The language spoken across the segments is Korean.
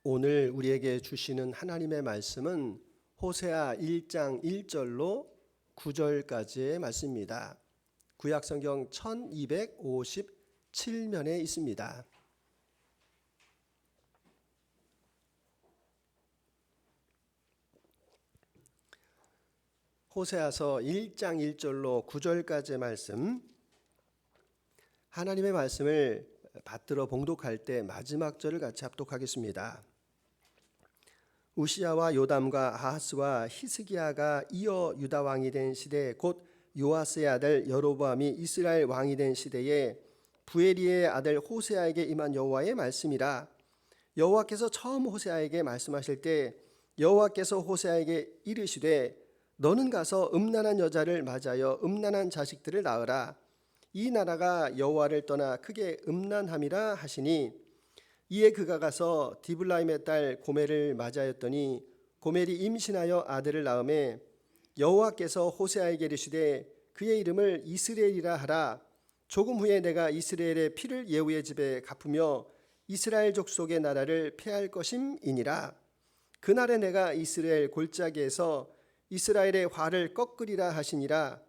오늘 우리에게 주시는 하나님의 말씀은 호세아 1장 1절로 9절까지의 말씀입니다. 구약성경 1257면에 있습니다. 호세아서 1장 1절로 9절까지의 말씀, 하나님의 말씀을 받들어 봉독할 때 마지막 절을 같이 합독하겠습니다. 우시야와 요담과 아하스와 히스기야가 이어 유다 왕이 된 시대, 곧 요아스의 아들 여로보암이 이스라엘 왕이 된 시대에 부에리의 아들 호세아에게 임한 여호와의 말씀이라. 여호와께서 처음 호세아에게 말씀하실 때 여호와께서 호세아에게 이르시되 너는 가서 음란한 여자를 맞아여 음란한 자식들을 낳으라. 이 나라가 여호와를 떠나 크게 음란함이라 하시니, 이에 그가 가서 디블라임의 딸 고멜을 맞아였더니 고멜이 임신하여 아들을 낳음에 여호와께서 호세아에게 이르시되 그의 이름을 이스라엘이라 하라. 조금 후에 내가 이스라엘의 피를 예후의 집에 갚으며 이스라엘 족속의 나라를 폐할 것임이니라. 그날에 내가 이스라엘 골짜기에서 이스라엘의 화를 꺾으리라 하시니라.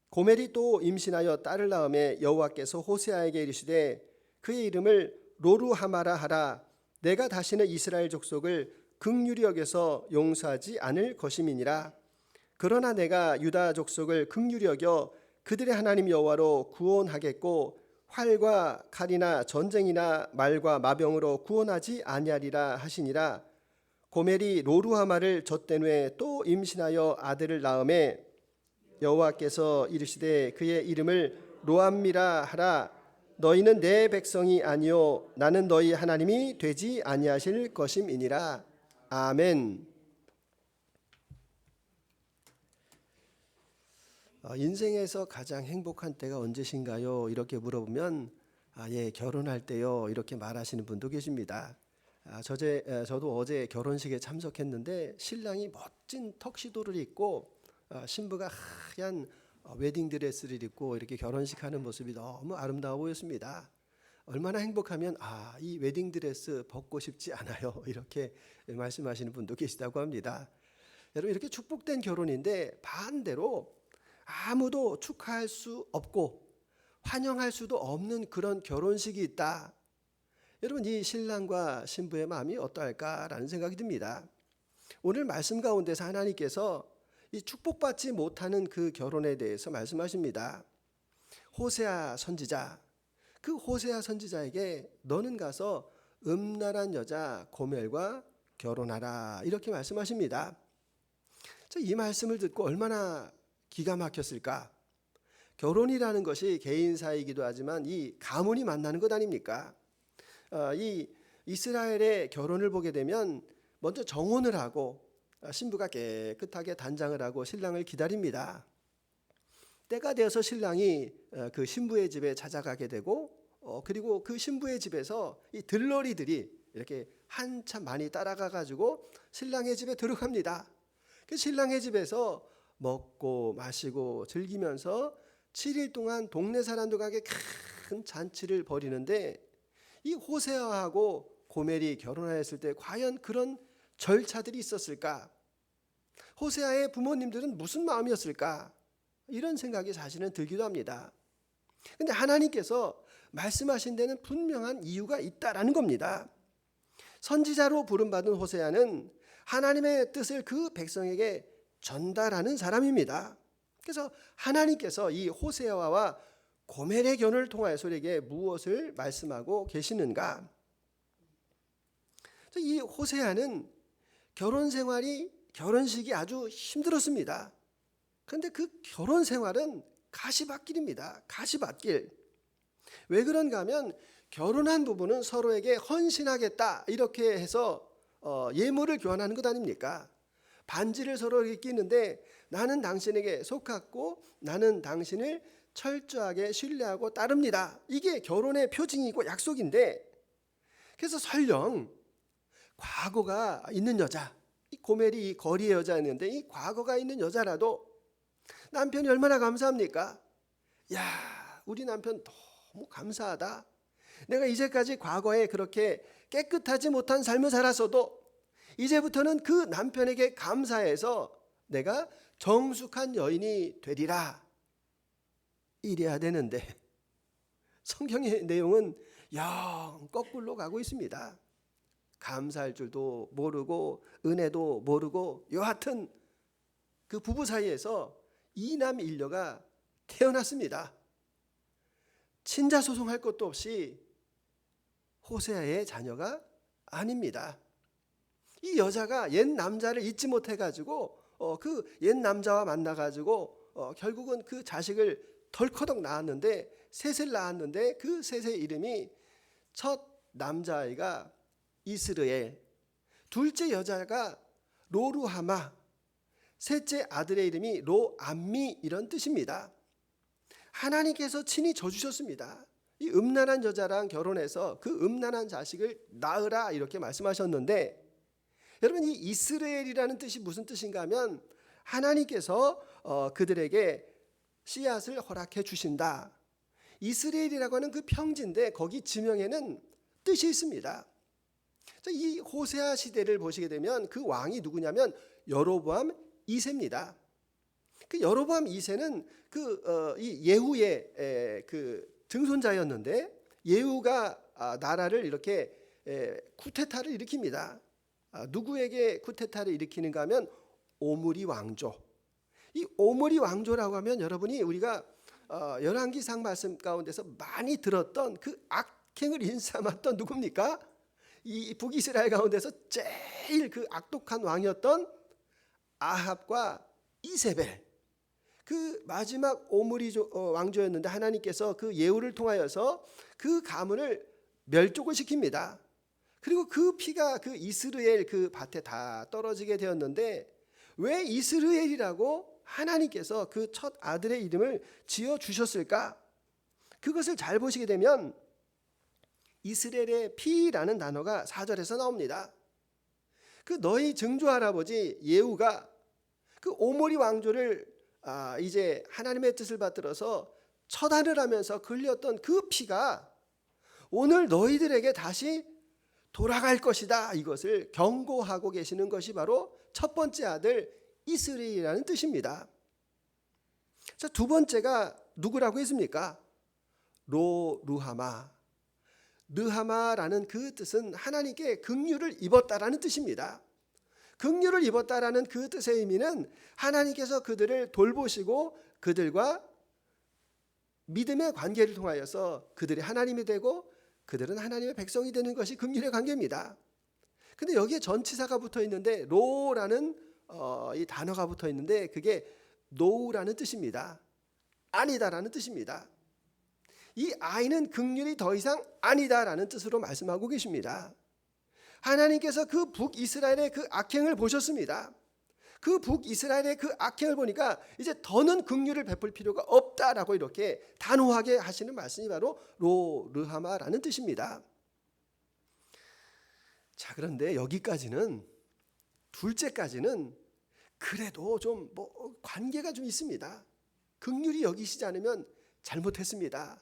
고멜이 또 임신하여 딸을 낳음에 여호와께서 호세아에게 이르시되 그의 이름을 로루하마라 하라. 내가 다시는 이스라엘 족속을 긍휼히 여겨서 용서하지 않을 것임이니라. 그러나 내가 유다 족속을 긍휼히 여겨 그들의 하나님 여호와로 구원하겠고 활과 칼이나 전쟁이나 말과 마병으로 구원하지 아니하리라 하시니라. 고멜이 로루하마를 젖된 후에 또 임신하여 아들을 낳음에 여호와께서 이르시되 그의 이름을 로암미라 하라. 너희는 내 백성이 아니요 나는 너희 하나님이 되지 아니하실 것임이니라. 아멘. 인생에서 가장 행복한 때가 언제신가요? 이렇게 물어보면 예, 결혼할 때요, 이렇게 말하시는 분도 계십니다. 저도 어제 결혼식에 참석했는데 신랑이 멋진 턱시도를 입고 신부가 하얀 웨딩 드레스를 입고 이렇게 결혼식 하는 모습이 너무 아름다워 보였습니다. 얼마나 행복하면 이 웨딩 드레스 벗고 싶지 않아요, 이렇게 말씀하시는 분도 계시다고 합니다. 여러분, 이렇게 축복된 결혼인데 반대로 아무도 축하할 수 없고 환영할 수도 없는 그런 결혼식이 있다. 여러분, 이 신랑과 신부의 마음이 어떠할까라는 생각이 듭니다. 오늘 말씀 가운데서 하나님께서 이 축복받지 못하는 그 결혼에 대해서 말씀하십니다. 호세아 선지자, 그 호세아 선지자에게 너는 가서 음란한 여자 고멜과 결혼하라, 이렇게 말씀하십니다. 이 말씀을 듣고 얼마나 기가 막혔을까. 결혼이라는 것이 개인 사이이기도 하지만 이 가문이 만나는 것 아닙니까? 이 이스라엘의 결혼을 보게 되면 먼저 정혼을 하고 신부가 깨끗하게 단장을 하고 신랑을 기다립니다. 때가 되어서 신랑이 그 신부의 집에 찾아가게 되고 그리고 그 신부의 집에서 이 들러리들이 이렇게 한참 많이 따라가 가지고 신랑의 집에 들어갑니다. 그 신랑의 집에서 먹고 마시고 즐기면서 7일 동안 동네 사람들과 큰 잔치를 벌이는데, 이 호세아하고 고멜이 결혼하였을 때 과연 그런 절차들이 있었을까? 호세아의 부모님들은 무슨 마음이었을까? 이런 생각이 사실은 들기도 합니다. 그런데 하나님께서 말씀하신 데는 분명한 이유가 있다라는 겁니다. 선지자로 부름받은 호세아는 하나님의 뜻을 그 백성에게 전달하는 사람입니다. 그래서 하나님께서 이 호세아와 고멜의 결혼을 통하여서 우리에게 무엇을 말씀하고 계시는가? 이 호세아는 결혼식이 아주 힘들었습니다. 그런데 그 결혼 생활은 가시밭길입니다. 가시밭길. 왜 그런가 하면 결혼한 부부는 서로에게 헌신하겠다 이렇게 해서 예물을 교환하는 것 아닙니까? 반지를 서로에게 끼는데 나는 당신에게 속하고 나는 당신을 철저하게 신뢰하고 따릅니다. 이게 결혼의 표징이고 약속인데, 그래서 설령 과거가 있는 여자, 이 고멜이 이 거리의 여자였는데 이 과거가 있는 여자라도 남편이 얼마나 감사합니까? 야, 우리 남편 너무 감사하다. 내가 이제까지 과거에 그렇게 깨끗하지 못한 삶을 살았어도 이제부터는 그 남편에게 감사해서 내가 정숙한 여인이 되리라. 이래야 되는데 성경의 내용은 영 거꾸로 가고 있습니다. 감사할 줄도 모르고 은혜도 모르고 여하튼 그 부부 사이에서 이남 일녀가 태어났습니다. 친자 소송할 것도 없이 호세아의 자녀가 아닙니다. 이 여자가 옛 남자를 잊지 못해가지고 그 옛 남자와 만나가지고 결국은 그 자식을 덜커덕 낳았는데 셋을 낳았는데 그 셋의 이름이 첫 남자아이가 이스르엘, 둘째 여자가 로루하마, 셋째 아들의 이름이 로암미 이런 뜻입니다. 하나님께서 친히 져주셨습니다. 이 음란한 여자랑 결혼해서 그 음란한 자식을 낳으라 이렇게 말씀하셨는데 여러분 이 이스라엘이라는 뜻이 무슨 뜻인가 하면 하나님께서 그들에게 씨앗을 허락해 주신다. 이스라엘이라고 하는 그 평지인데 거기 지명에는 뜻이 있습니다. 이 호세아 시대를 보시게 되면 그 왕이 여로보암 2세입니다. 그 여로보암 2세는 이 예후의 그 증손자였는데 예후가 나라를 이렇게 쿠데타를 일으킵니다. 누구에게 쿠데타를 일으키는가 하면 오므리 왕조. 이 오므리 왕조라고 하면 여러분이 우리가 열왕기상 말씀 가운데서 많이 들었던 그 악행을 인삼았던 누굽니까? 이 북이스라엘 가운데서 제일 그 악독한 왕이었던 아합과 이세벨. 그 마지막 오므리 왕조였는데 하나님께서 그 예후를 통하여서 그 가문을 멸족을 시킵니다. 그리고 그 피가 그 이스라엘 그 밭에 다 떨어지게 되었는데 왜 이스라엘이라고 하나님께서 그 첫 아들의 이름을 지어 주셨을까? 그것을 잘 보시게 되면 이스라엘의 피라는 단어가 4절에서 나옵니다. 그 너희 증조 할아버지 예후가 그 오므리 왕조를 이제 하나님의 뜻을 받들어서 처단을 하면서 흘렸던 그 피가 오늘 너희들에게 다시 돌아갈 것이다. 이것을 경고하고 계시는 것이 바로 첫 번째 아들 이스라엘이라는 뜻입니다. 자, 두 번째가 누구라고 했습니까? 로루하마. 르하마라는 그 뜻은 하나님께 긍휼을 입었다라는 뜻입니다. 긍휼을 입었다라는 그 뜻의 의미는 하나님께서 그들을 돌보시고 그들과 믿음의 관계를 통하여서 그들이 하나님이 되고 그들은 하나님의 백성이 되는 것이 긍휼의 관계입니다. 근데 여기에 전치사가 붙어 있는데 로라는 이 단어가 붙어 있는데 그게 노우라는 뜻입니다. 아니다라는 뜻입니다. 이 아이는 긍휼이 더 이상 아니다라는 뜻으로 말씀하고 계십니다. 하나님께서 그 북이스라엘의 그 악행을 보셨습니다. 그 북이스라엘의 그 악행을 보니까 이제 더는 긍휼을 베풀 필요가 없다라고 이렇게 단호하게 하시는 말씀이 바로 로르하마라는 뜻입니다. 자, 그런데 여기까지는 둘째까지는 그래도 좀 관계가 좀 있습니다. 긍휼히 여기시지 않으면 잘못했습니다.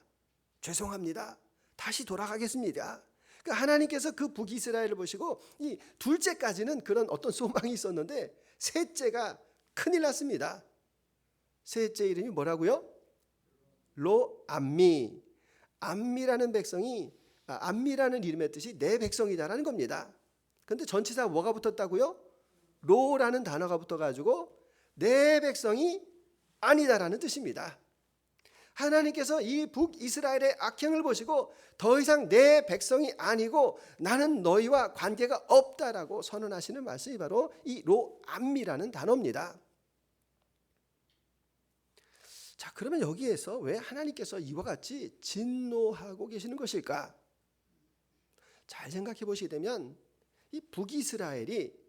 죄송합니다. 다시 돌아가겠습니다. 하나님께서 그 북이스라엘을 보시고 이 둘째까지는 그런 어떤 소망이 있었는데 셋째가 큰일 났습니다. 셋째 이름이 뭐라고요? 로암미. 암미라는 백성이 암미라는 이름의 뜻이 내 백성이다라는 겁니다. 그런데 전치사 뭐가 붙었다고요? 로라는 단어가 붙어가지고 내 백성이 아니다라는 뜻입니다. 하나님께서 이 북이스라엘의 악행을 보시고 더 이상 내 백성이 아니고 나는 너희와 관계가 없다라고 선언하시는 말씀이 바로 이 로암미라는 단어입니다. 자, 그러면 여기에서 왜 하나님께서 이와 같이 진노하고 계시는 것일까? 잘 생각해 보시게 되면 이 북이스라엘이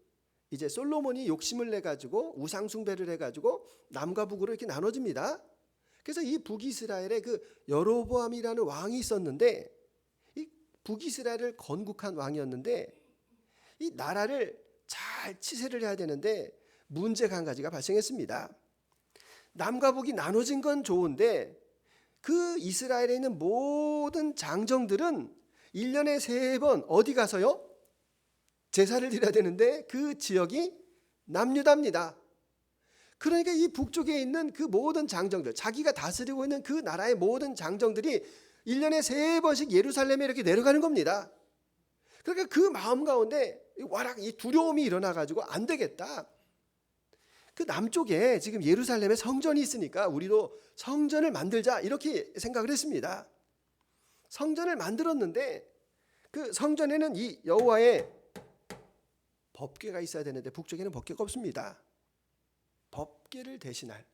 이제 솔로몬이 욕심을 내 가지고 우상 숭배를 해 가지고 남과 북으로 이렇게 나눠집니다. 그래서 이 북이스라엘에 그 여로보암이라는 왕이 있었는데 이 북이스라엘을 건국한 왕이었는데 이 나라를 잘 치세를 해야 되는데 문제가 한 가지가 발생했습니다. 남과 북이 나눠진 건 좋은데 그 이스라엘에 있는 모든 장정들은 1년에 3번 어디 가서요? 제사를 드려야 되는데 그 지역이 남유다입니다. 그러니까 이 북쪽에 있는 그 모든 장정들, 자기가 다스리고 있는 그 나라의 모든 장정들이 1년에 3번씩 예루살렘에 이렇게 내려가는 겁니다. 그러니까 그 마음 가운데 이 두려움이 일어나가지고 안 되겠다. 그 남쪽에 지금 예루살렘에 성전이 있으니까 우리도 성전을 만들자 이렇게 생각을 했습니다. 성전을 만들었는데 그 성전에는 이 여호와의 법궤가 있어야 되는데 북쪽에는 법궤가 없습니다. 법궤를 대신할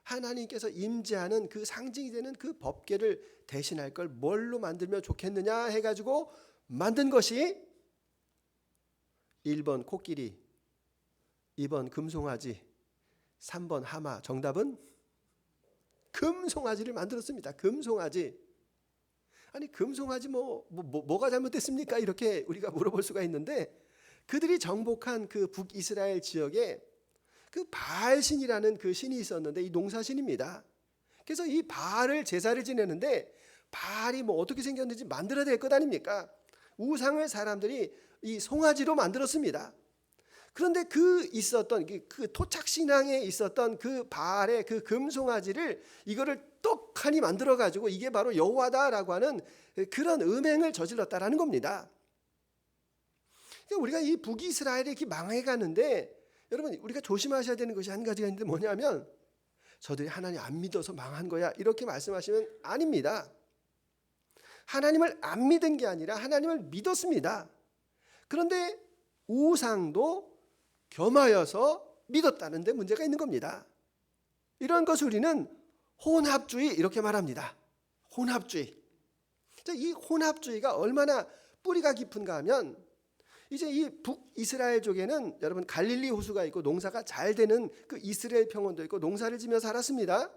하나님께서 임재하는 그 상징이 되는 그 법궤를 대신할 걸 뭘로 만들면 좋겠느냐 해가지고 만든 것이 1번 코끼리, 2번 금송아지, 3번 하마. 정답은 금송아지를 만들었습니다. 금송아지. 아니 금송아지 뭐가 잘못됐습니까? 이렇게 우리가 물어볼 수가 있는데 그들이 정복한 그 북이스라엘 지역에 그 바알신이라는 그 신이 있었는데 이 농사신입니다. 그래서 이 바알을 제사를 지내는데 바알이 어떻게 생겼는지 만들어야 될 것 아닙니까? 우상을 사람들이 이 송아지로 만들었습니다. 그런데 그 있었던 그 토착 신앙에 있었던 그 바알의 그 금송아지를 이거를 떡하니 만들어 가지고 이게 바로 여호와다라고 하는 그런 음행을 저질렀다라는 겁니다. 그러니까 우리가 이 북이스라엘이 이렇게 망해 가는데 여러분 우리가 조심하셔야 되는 것이 한 가지가 있는데 뭐냐면 저들이 하나님 안 믿어서 망한 거야 이렇게 말씀하시면 아닙니다. 하나님을 안 믿은 게 아니라 하나님을 믿었습니다. 그런데 우상도 겸하여서 믿었다는 데 문제가 있는 겁니다. 이런 것을 우리는 혼합주의 이렇게 말합니다. 혼합주의. 이 혼합주의가 얼마나 뿌리가 깊은가 하면 이제 이 북이스라엘 쪽에는 여러분 갈릴리 호수가 있고 농사가 잘 되는 그 이스라엘 평원도 있고 농사를 지며 살았습니다.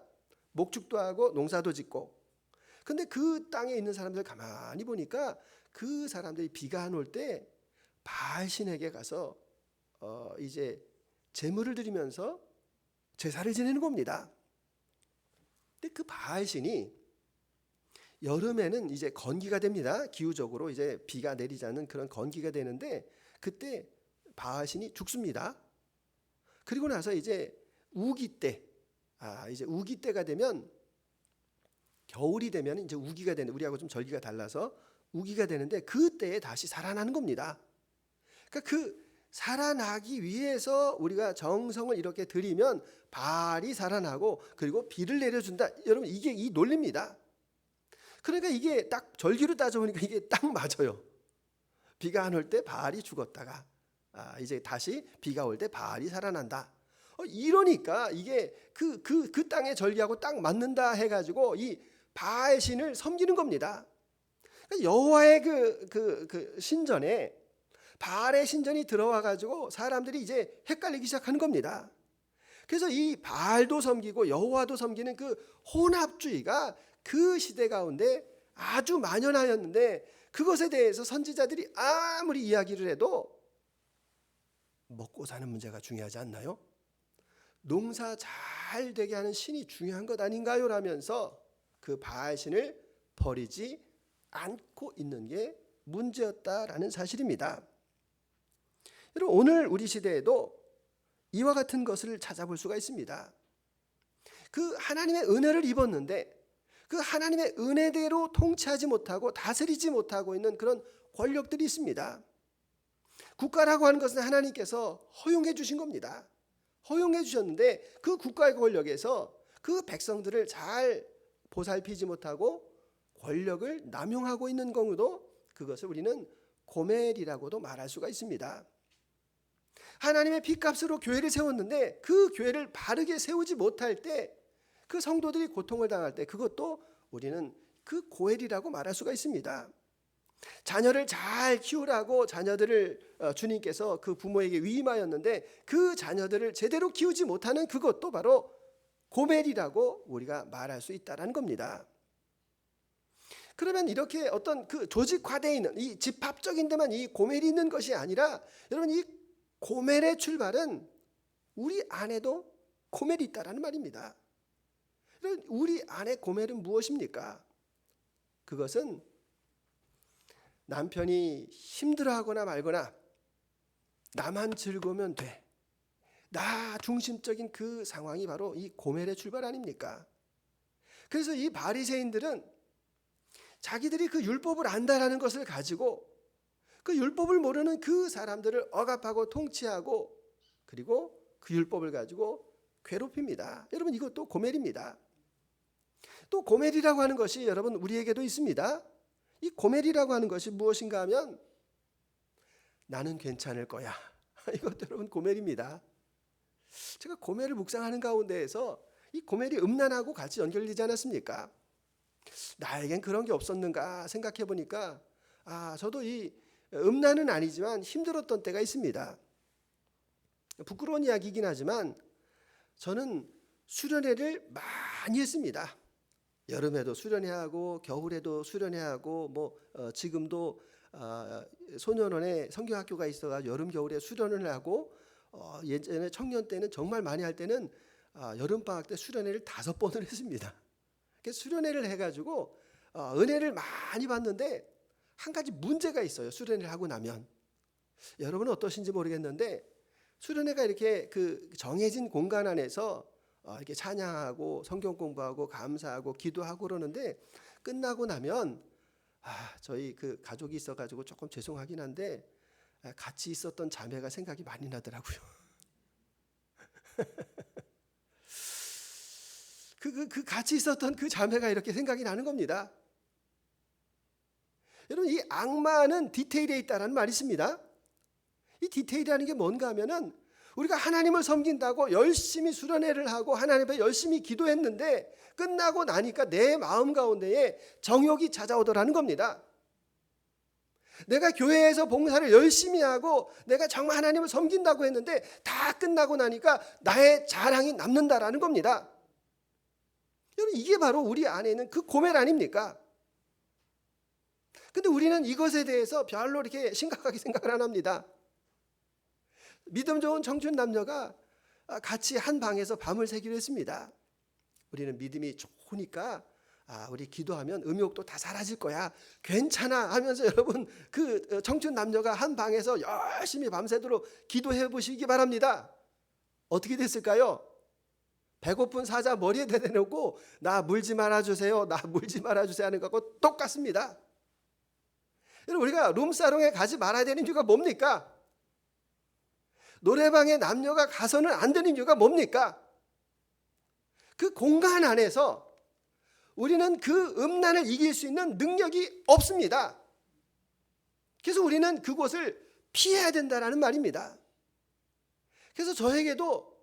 목축도 하고 농사도 짓고. 근데 그 땅에 있는 사람들 가만히 보니까 그 사람들이 비가 안 올 때 바알신에게 가서 이제 제물을 드리면서 제사를 지내는 겁니다. 근데 그 바알신이 여름에는 이제 건기가 됩니다. 기후적으로 이제 비가 내리지 않는 그런 건기가 되는데 그때 바알신이 죽습니다. 그리고 나서 이제 우기 때, 이제 우기 때가 되면 겨울이 되면 이제 우기가 되는 우리하고 좀 절기가 달라서 우기가 되는데 그때에 다시 살아나는 겁니다. 그러니까 그 살아나기 위해서 우리가 정성을 이렇게 드리면 바알이 살아나고 그리고 비를 내려준다. 여러분 이게 이 논리입니다. 그러니까 이게 딱 절기로 따져보니까 이게 딱 맞아요. 비가 안 올 때 바알이 죽었다가 이제 다시 비가 올 때 바알이 살아난다. 이러니까 이게 그 땅의 절기하고 딱 맞는다 해가지고 이 바알 신을 섬기는 겁니다. 그러니까 여호와의 그 신전에 바알의 신전이 들어와 가지고 사람들이 이제 헷갈리기 시작하는 겁니다. 그래서 이 바알도 섬기고 여호와도 섬기는 그 혼합주의가 그 시대 가운데 아주 만연하였는데 그것에 대해서 선지자들이 아무리 이야기를 해도 먹고 사는 문제가 중요하지 않나요? 농사 잘 되게 하는 신이 중요한 것 아닌가요? 라면서 그 바알 신을 버리지 않고 있는 게 문제였다라는 사실입니다. 여러분 오늘 우리 시대에도 이와 같은 것을 찾아볼 수가 있습니다. 그 하나님의 은혜를 입었는데 그 하나님의 은혜대로 통치하지 못하고 다스리지 못하고 있는 그런 권력들이 있습니다. 국가라고 하는 것은 하나님께서 허용해 주신 겁니다. 허용해 주셨는데 그 국가의 권력에서 그 백성들을 잘 보살피지 못하고 권력을 남용하고 있는 경우도 그것을 우리는 고멜이라고도 말할 수가 있습니다. 하나님의 핏값으로 교회를 세웠는데 그 교회를 바르게 세우지 못할 때 그 성도들이 고통을 당할 때 그것도 우리는 그 고엘이라고 말할 수가 있습니다. 자녀를 잘 키우라고 자녀들을 주님께서 그 부모에게 위임하였는데 그 자녀들을 제대로 키우지 못하는 그것도 바로 고멜이라고 우리가 말할 수 있다는 겁니다. 그러면 이렇게 어떤 그 조직화되어 있는 이 집합적인 데만 이 고멜이 있는 것이 아니라 여러분 이 고멜의 출발은 우리 안에도 고멜이 있다라는 말입니다. 우리 안에 고멜은 무엇입니까? 그것은 남편이 힘들어하거나 말거나 나만 즐거우면 돼. 나 중심적인 그 상황이 바로 이 고멜의 출발 아닙니까? 그래서 이 바리새인들은 자기들이 그 율법을 안다라는 것을 가지고 그 율법을 모르는 그 사람들을 억압하고 통치하고 그리고 그 율법을 가지고 괴롭힙니다. 여러분 이것도 고멜입니다. 또 고멜이라고 하는 것이 여러분 우리에게도 있습니다. 이 고멜이라고 하는 것이 무엇인가 하면 나는 괜찮을 거야. 이것도 여러분 고멜입니다. 제가 고멜을 묵상하는 가운데에서 이 고멜이 음란하고 같이 연결되지 않았습니까? 나에겐 그런 게 없었는가 생각해 보니까 저도 이 음란은 아니지만 힘들었던 때가 있습니다. 부끄러운 이야기이긴 하지만 저는 수련회를 많이 했습니다. 여름에도 수련회 하고 겨울에도 수련회 하고 지금도 소년원에 성경학교가 있어가 여름 겨울에 수련을 하고 예전에 청년 때는 정말 많이 할 때는 여름 방학 때 수련회를 5번을 했습니다. 수련회를 해가지고 은혜를 많이 받는데 한 가지 문제가 있어요. 수련회를 하고 나면 여러분은 어떠신지 모르겠는데 수련회가 이렇게 그 정해진 공간 안에서 이렇게 찬양하고 성경 공부하고 감사하고 기도하고 그러는데 끝나고 나면 저희 그 가족이 있어가지고 조금 죄송하긴 한데 같이 있었던 자매가 생각이 많이 나더라고요. 그 같이 있었던 그 자매가 이렇게 생각이 나는 겁니다. 여러분 이 악마는 디테일에 있다라는 말이 있습니다. 이 디테일이라는 게 뭔가 하면은 우리가 하나님을 섬긴다고 열심히 수련회를 하고 하나님 앞에 열심히 기도했는데 끝나고 나니까 내 마음 가운데에 정욕이 찾아오더라는 겁니다. 내가 교회에서 봉사를 열심히 하고 내가 정말 하나님을 섬긴다고 했는데 다 끝나고 나니까 나의 자랑이 남는다라는 겁니다. 여러분 이게 바로 우리 안에 있는 그 고멜 아닙니까? 근데 우리는 이것에 대해서 별로 이렇게 심각하게 생각을 안 합니다. 믿음 좋은 청춘 남녀가 같이 한 방에서 밤을 새기로 했습니다. 우리는 믿음이 좋으니까 우리 기도하면 음욕도 다 사라질 거야. 괜찮아 하면서 여러분 그 청춘 남녀가 한 방에서 열심히 밤새도록 기도해 보시기 바랍니다. 어떻게 됐을까요? 배고픈 사자 머리에 대대놓고 나 물지 말아주세요. 나 물지 말아주세요 하는 것하고 똑같습니다. 여러분 우리가 룸사롱에 가지 말아야 되는 이유가 뭡니까? 노래방에 남녀가 가서는 안 되는 이유가 뭡니까? 그 공간 안에서 우리는 그 음란을 이길 수 있는 능력이 없습니다. 그래서 우리는 그곳을 피해야 된다는 말입니다. 그래서 저에게도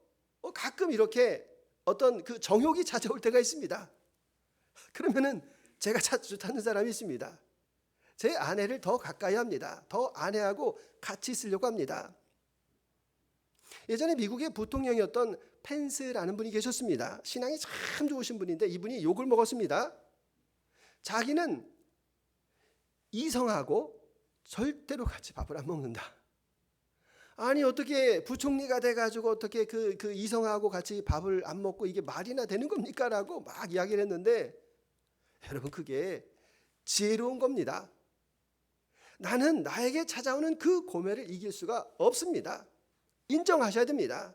가끔 이렇게 어떤 그 정욕이 찾아올 때가 있습니다. 그러면은 제가 찾는 사람이 있습니다. 제 아내를 더 가까이 합니다. 더 아내하고 같이 있으려고 합니다. 예전에 미국의 부통령이었던 펜스라는 분이 계셨습니다. 신앙이 참 좋으신 분인데 이분이 욕을 먹었습니다. 자기는 이성하고 절대로 같이 밥을 안 먹는다. 아니 어떻게 부총리가 돼가지고 어떻게 그 이성하고 같이 밥을 안 먹고 이게 말이나 되는 겁니까? 라고 막 이야기를 했는데 여러분 그게 지혜로운 겁니다. 나는 나에게 찾아오는 그 고멜을 이길 수가 없습니다. 인정하셔야 됩니다.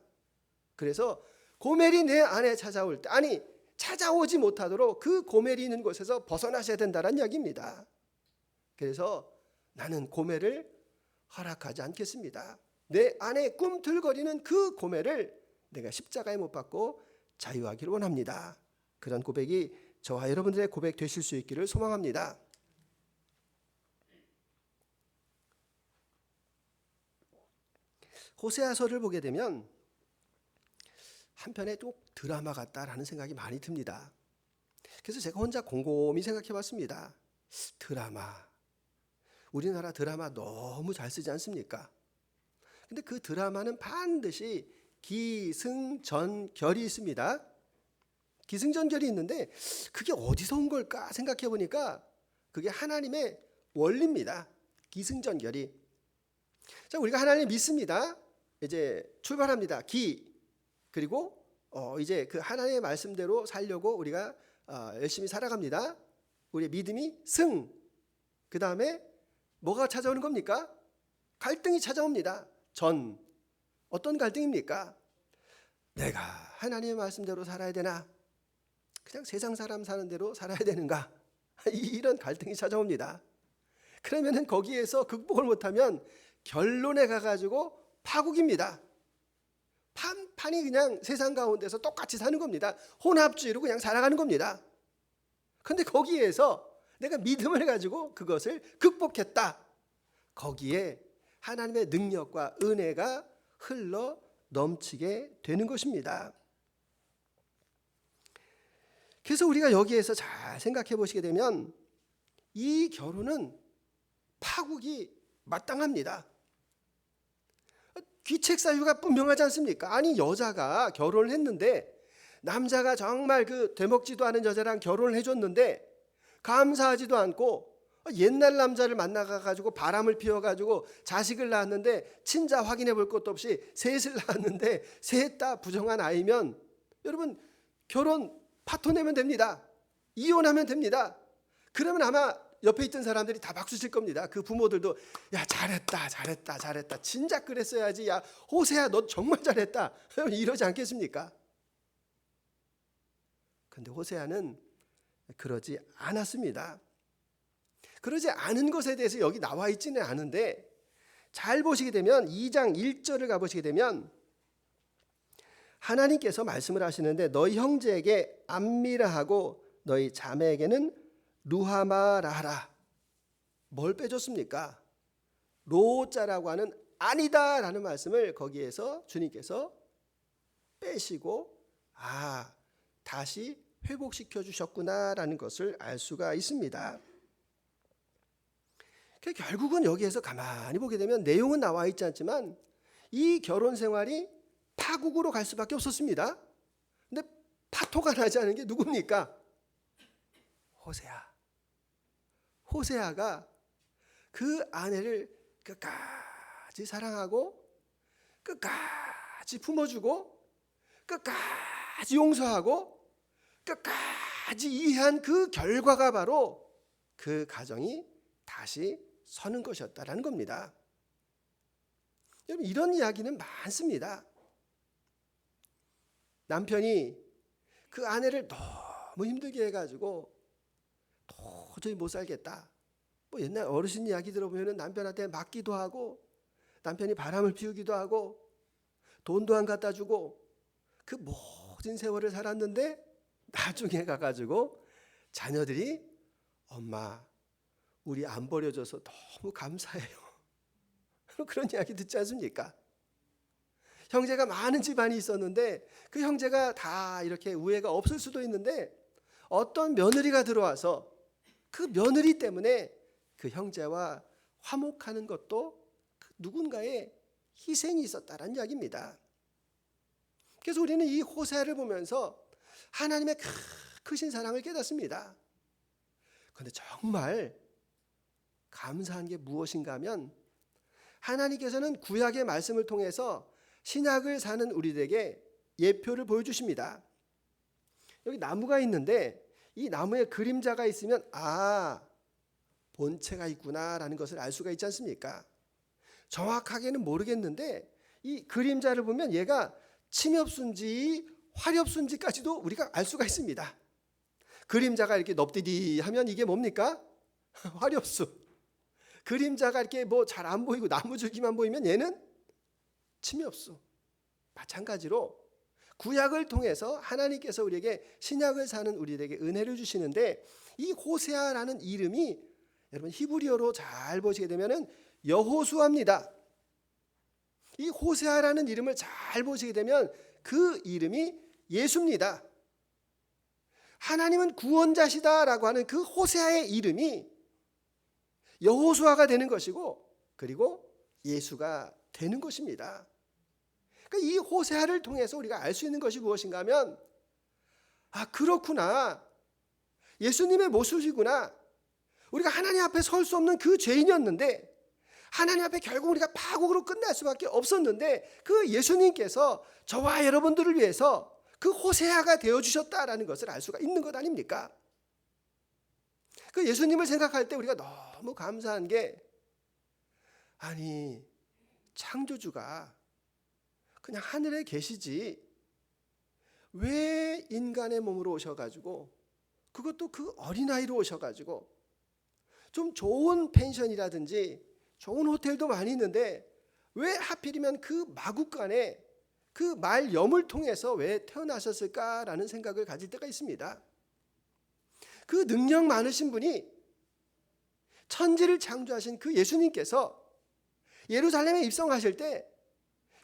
그래서 고멜이 내 안에 찾아올 때 찾아오지 못하도록 그 고멜이 있는 곳에서 벗어나셔야 된다는 이야기입니다. 그래서 나는 고멜을 허락하지 않겠습니다. 내 안에 꿈틀거리는 그 고멜을 내가 십자가에 못 박고 자유하기를 원합니다. 그런 고백이 저와 여러분들의 고백 되실 수 있기를 소망합니다. 호세아서를 보게 되면 한편에 좀 드라마 같다라는 생각이 많이 듭니다. 그래서 제가 혼자 곰곰이 생각해 봤습니다. 드라마. 우리나라 드라마 너무 잘 쓰지 않습니까? 근데 그 드라마는 반드시 기승전결이 있습니다. 기승전결이 있는데 그게 어디서 온 걸까 생각해 보니까 그게 하나님의 원리입니다. 기승전결이. 자, 우리가 하나님을 믿습니다. 이제 출발합니다. 그리고 이제 그 하나님의 말씀대로 살려고 우리가 열심히 살아갑니다. 우리의 믿음이 승. 그 다음에 뭐가 찾아오는 겁니까? 갈등이 찾아옵니다. 어떤 갈등입니까? 내가 하나님의 말씀대로 살아야 되나? 그냥 세상 사람 사는 대로 살아야 되는가? 이런 갈등이 찾아옵니다. 그러면은 거기에서 극복을 못하면 결론에 가가지고 파국입니다. 판이 그냥 세상 가운데서 똑같이 사는 겁니다. 혼합주의로 그냥 살아가는 겁니다. 그런데 거기에서 내가 믿음을 가지고 그것을 극복했다. 거기에 하나님의 능력과 은혜가 흘러 넘치게 되는 것입니다. 그래서 우리가 여기에서 잘 생각해 보시게 되면 이 결혼은 파국이 마땅합니다. 귀책 사유가 분명하지 않습니까? 아니, 여자가 결혼을 했는데 남자가 정말 그 되먹지도 않은 여자랑 결혼을 해줬는데 감사하지도 않고 옛날 남자를 만나가지고 바람을 피워가지고 자식을 낳았는데 친자 확인해 볼 것도 없이 셋을 낳았는데 셋 다 부정한 아이면 여러분 결혼 파토 내면 됩니다. 이혼하면 됩니다. 그러면 아마 옆에 있던 사람들이 다 박수 칠 겁니다. 그 부모들도 야 잘했다 진작 그랬어야지. 야 호세야 너 정말 잘했다. 이러지 않겠습니까? 그런데 호세아는 그러지 않았습니다. 그러지 않은 것에 대해서 여기 나와 있지는 않은데 잘 보시게 되면 2장 1절을 가보시게 되면 하나님께서 말씀을 하시는데 너희 형제에게 암미라 하고 너희 자매에게는 루하마라 하라. 뭘 빼줬습니까? 로자라고 하는 아니다라는 말씀을 거기에서 주님께서 빼시고 다시 회복시켜 주셨구나라는 것을 알 수가 있습니다. 결국은 여기에서 가만히 보게 되면 내용은 나와 있지 않지만 이 결혼 생활이 파국으로 갈 수밖에 없었습니다. 근데 파토가 나지 않은 게 누굽니까? 호세아가 그 아내를 끝까지 사랑하고 끝까지 품어주고 끝까지 용서하고 끝까지 이해한 그 결과가 바로 그 가정이 다시 서는 것이었다라는 겁니다. 여러분 이런 이야기는 많습니다. 남편이 그 아내를 너무 힘들게 해가지고 도저히 못 살겠다. 옛날 어르신 이야기 들어보면 남편한테 맞기도 하고 남편이 바람을 피우기도 하고 돈도 안 갖다 주고 그 모든 세월을 살았는데 나중에 가가지고 자녀들이 엄마 우리 안 버려줘서 너무 감사해요. 그런 이야기 듣지 않습니까? 형제가 많은 집안이 있었는데 그 형제가 다 이렇게 우애가 없을 수도 있는데 어떤 며느리가 들어와서 그 며느리 때문에 그 형제와 화목하는 것도 누군가의 희생이 있었다는 이야기입니다. 그래서 우리는 이 호세아를 보면서 하나님의 크신 사랑을 깨닫습니다. 그런데 정말 감사한 게 무엇인가 하면 하나님께서는 구약의 말씀을 통해서 신약을 사는 우리들에게 예표를 보여주십니다. 여기 나무가 있는데 이 나무에 그림자가 있으면 본체가 있구나라는 것을 알 수가 있지 않습니까? 정확하게는 모르겠는데 이 그림자를 보면 얘가 침엽순지 화렵순지까지도 우리가 알 수가 있습니다. 그림자가 이렇게 넙디디 하면 이게 뭡니까? 화렵수. 그림자가 이렇게 잘 안 보이고 나무 줄기만 보이면 얘는 침엽수. 마찬가지로 구약을 통해서 하나님께서 우리에게 신약을 사는 우리에게 은혜를 주시는데 이 호세아라는 이름이 여러분 히브리어로 잘 보시게 되면은 여호수아입니다. 이 호세아라는 이름을 잘 보시게 되면 그 이름이 예수입니다. 하나님은 구원자시다라고 하는 그 호세아의 이름이 여호수아가 되는 것이고 그리고 예수가 되는 것입니다. 그러니까 이 호세아를 통해서 우리가 알 수 있는 것이 무엇인가 하면 그렇구나. 예수님의 모습이구나. 우리가 하나님 앞에 설 수 없는 그 죄인이었는데 하나님 앞에 결국 우리가 파국으로 끝날 수밖에 없었는데 그 예수님께서 저와 여러분들을 위해서 그 호세아가 되어주셨다라는 것을 알 수가 있는 것 아닙니까? 그 예수님을 생각할 때 우리가 너무 감사한 게 아니, 창조주가 그냥 하늘에 계시지 왜 인간의 몸으로 오셔가지고, 그것도 그 어린아이로 오셔가지고, 좀 좋은 펜션이라든지 좋은 호텔도 많이 있는데 왜 하필이면 그 마국간에 그 말염을 통해서 왜 태어나셨을까라는 생각을 가질 때가 있습니다. 그 능력 많으신 분이, 천지를 창조하신 그 예수님께서 예루살렘에 입성하실 때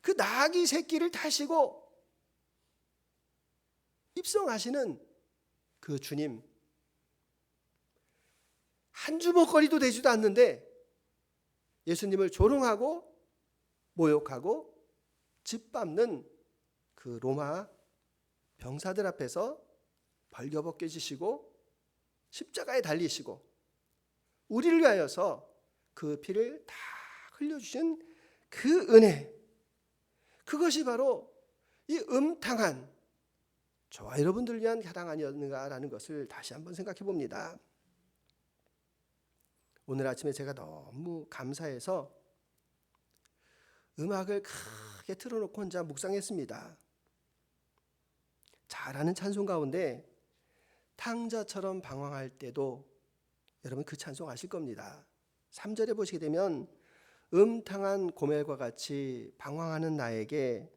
그 나귀 새끼를 타시고 입성하시는 그 주님, 한 주먹거리도 되지도 않는데 예수님을 조롱하고 모욕하고 짓밟는 그 로마 병사들 앞에서 벌거벗겨지시고 십자가에 달리시고 우리를 위하여서 그 피를 다 흘려주신 그 은혜, 그것이 바로 이 음탕한 저와 여러분들을 위한 사랑 아니었는가라는 것을 다시 한번 생각해 봅니다. 오늘 아침에 제가 너무 감사해서 음악을 크게 틀어놓고 혼자 묵상했습니다. 잘 아는 찬송 가운데 탕자처럼 방황할 때도, 여러분 그 찬송 아실 겁니다. 3절에 보시게 되면 음탕한 고멜과 같이 방황하는 나에게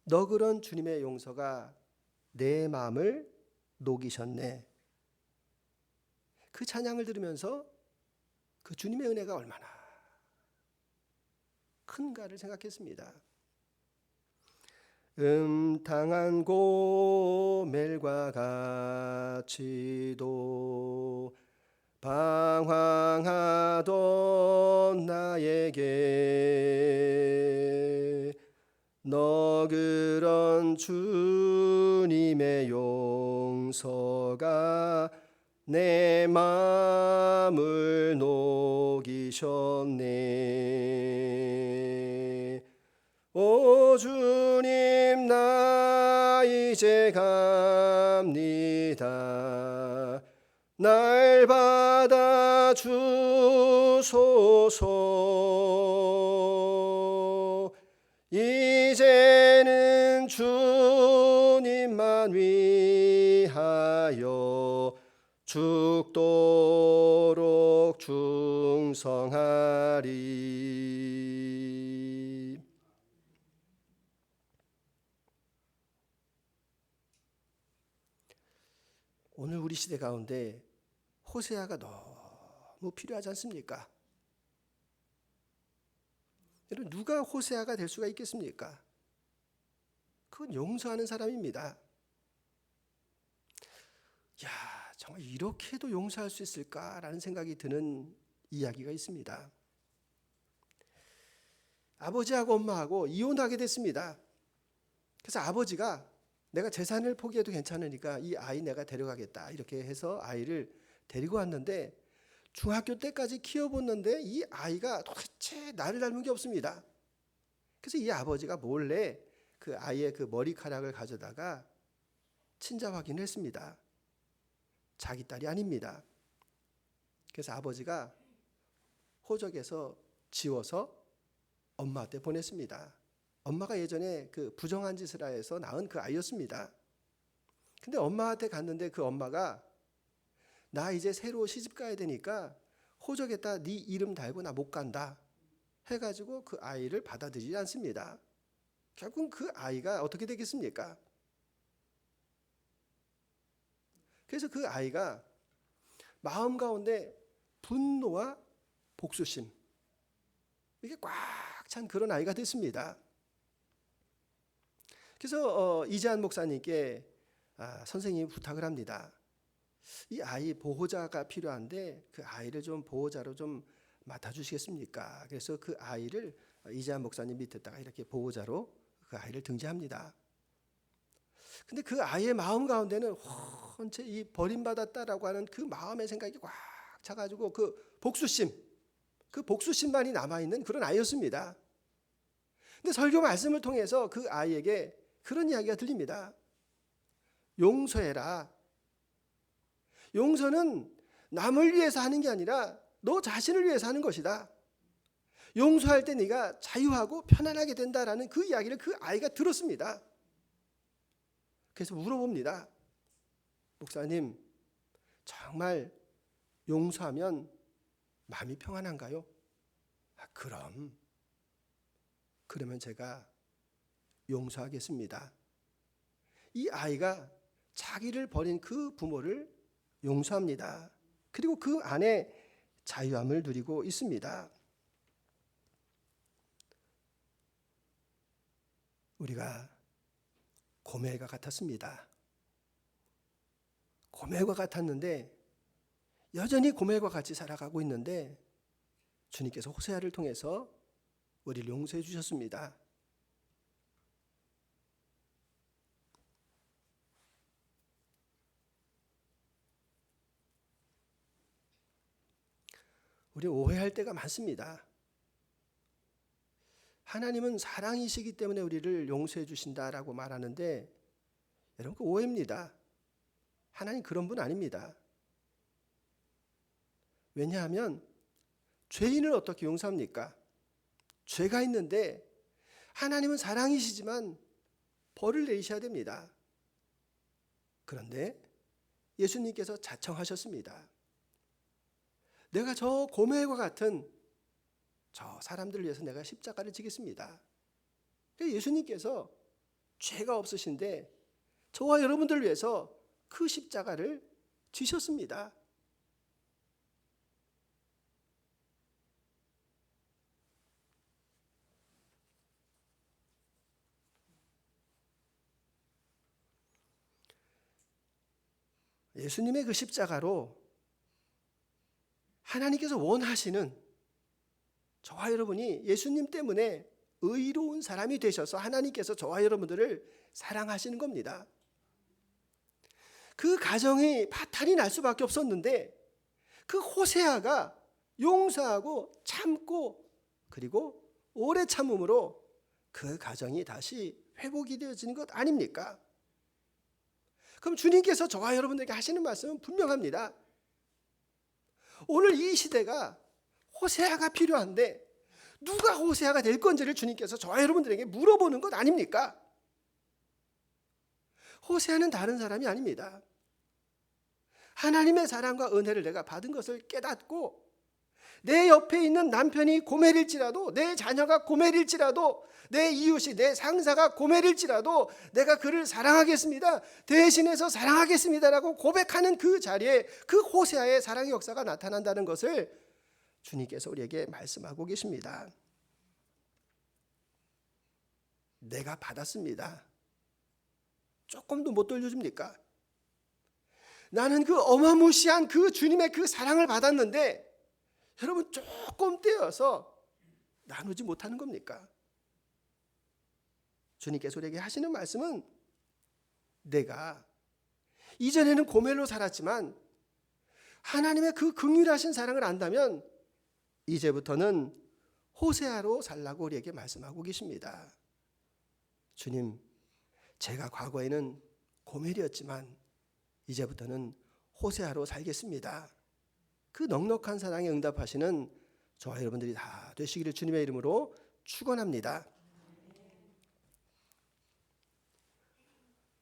너그런 주님의 용서가 내 마음을 녹이셨네. 그 찬양을 들으면서 그 주님의 은혜가 얼마나 큰가를 생각했습니다. 음탕한 고멜과 같이도 방황하던 나에게 너그런 주님의 용서가 내 마음을 녹이셨네. 오 주님, 나 이제 갑니다. 날 받아 주소서. 이제는 주님만 위하여 죽도록 충성하리. 오늘 우리 시대 가운데 호세아가 너무 필요하지 않습니까? 여러분, 누가 호세아가 될 수가 있겠습니까? 그건 용서하는 사람입니다. 야, 정말 이렇게도 용서할 수 있을까라는 생각이 드는 이야기가 있습니다. 아버지하고 엄마하고 이혼하게 됐습니다. 그래서 아버지가 내가 재산을 포기해도 괜찮으니까 이 아이 내가 데려가겠다 이렇게 해서 아이를 데리고 왔는데, 중학교 때까지 키워봤는데 이 아이가 도대체 나를 닮은 게 없습니다. 그래서 이 아버지가 몰래 그 아이의 그 머리카락을 가져다가 친자 확인을 했습니다. 자기 딸이 아닙니다. 그래서 아버지가 호적에서 지워서 엄마한테 보냈습니다. 엄마가 예전에 그 부정한 짓을 해서 낳은 그 아이였습니다. 근데 엄마한테 갔는데 그 엄마가 나 이제 새로 시집 가야 되니까 호적에다 네 이름 달고 나 못 간다 해가지고 그 아이를 받아들이지 않습니다. 결국 그 아이가 어떻게 되겠습니까? 그래서 그 아이가 마음 가운데 분노와 복수심, 이게 꽉 찬 그런 아이가 됐습니다. 그래서 이재한 목사님께 선생님이 부탁을 합니다. 이 아이 보호자가 필요한데 그 아이를 좀 보호자로 좀 맡아주시겠습니까? 그래서 그 아이를 이재한 목사님 밑에다가 이렇게 보호자로 그 아이를 등재합니다. 근데 그 아이의 마음 가운데는 혼체 이 버림받았다라고 하는 그 마음의 생각이 꽉 차가지고 그 복수심만이 남아있는 그런 아이였습니다. 근데 설교 말씀을 통해서 그 아이에게 그런 이야기가 들립니다. 용서해라. 용서는 남을 위해서 하는 게 아니라 너 자신을 위해서 하는 것이다. 용서할 때 네가 자유하고 편안하게 된다라는 그 이야기를 그 아이가 들었습니다. 그래서 물어봅니다. 목사님, 정말 용서하면 마음이 평안한가요? 그러면 제가 용서하겠습니다. 이 아이가 자기를 버린 그 부모를 용서합니다. 그리고 그 안에 자유함을 누리고 있습니다. 우리가 고멜과 같았습니다. 고멜과 같았는데 여전히 고멜과 같이 살아가고 있는데 주님께서 호세아를 통해서 우리를 용서해 주셨습니다. 우리 오해할 때가 많습니다. 하나님은 사랑이시기 때문에 우리를 용서해 주신다라고 말하는데 여러분 그 오해입니다. 하나님 그런 분 아닙니다. 왜냐하면 죄인을 어떻게 용서합니까? 죄가 있는데 하나님은 사랑이시지만 벌을 내리셔야 됩니다. 그런데 예수님께서 자청하셨습니다. 내가 저 고멜과 같은 저 사람들을 위해서 내가 십자가를 지겠습니다. 예수님께서 죄가 없으신데 저와 여러분들을 위해서 그 십자가를 지셨습니다. 예수님의 그 십자가로 하나님께서 원하시는 저와 여러분이 예수님 때문에 의로운 사람이 되셔서 하나님께서 저와 여러분들을 사랑하시는 겁니다. 그 가정이 파탄이 날 수밖에 없었는데 그 호세아가 용서하고 참고 그리고 오래 참음으로 그 가정이 다시 회복이 되어지는 것 아닙니까? 그럼 주님께서 저와 여러분들에게 하시는 말씀은 분명합니다. 오늘 이 시대가 호세아가 필요한데 누가 호세아가 될 건지를 주님께서 저와 여러분들에게 물어보는 것 아닙니까? 호세아는 다른 사람이 아닙니다. 하나님의 사랑과 은혜를 내가 받은 것을 깨닫고 내 옆에 있는 남편이 고멜일지라도 내 자녀가 고멜일지라도 내 이웃이 내 상사가 고멜일지라도 내가 그를 사랑하겠습니다. 대신해서 사랑하겠습니다라고 고백하는 그 자리에 그 호세아의 사랑의 역사가 나타난다는 것을 주님께서 우리에게 말씀하고 계십니다. 내가 받았습니다. 조금도 못 돌려줍니까? 나는 그 어마무시한 그 주님의 그 사랑을 받았는데 여러분 조금 떼어서 나누지 못하는 겁니까? 주님께서 우리에게 하시는 말씀은 내가 이전에는 고멜로 살았지만 하나님의 그 긍휼하신 사랑을 안다면 이제부터는 호세아로 살라고 우리에게 말씀하고 계십니다. 주님, 제가 과거에는 고멜이었지만 이제부터는 호세아로 살겠습니다. 그 넉넉한 사랑에 응답하시는 저와 여러분들이 다 되시기를 주님의 이름으로 축원합니다.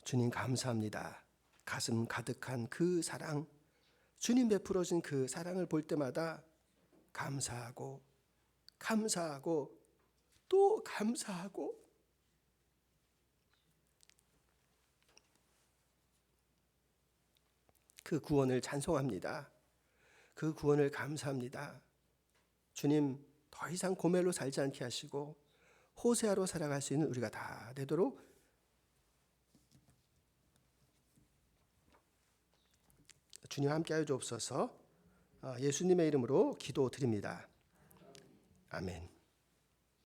주님 감사합니다. 가슴 가득한 그 사랑, 주님 베풀어 준 그 사랑을 볼 때마다 감사하고 또 감사하고 그 구원을 찬송합니다. 그 구원을 감사합니다. 주님 더 이상 고멜로 살지 않게 하시고 호세아로 살아갈 수 있는 우리가 다 되도록 주님 함께하여 주옵소서. 예수님의 이름으로 기도드립니다. 아멘.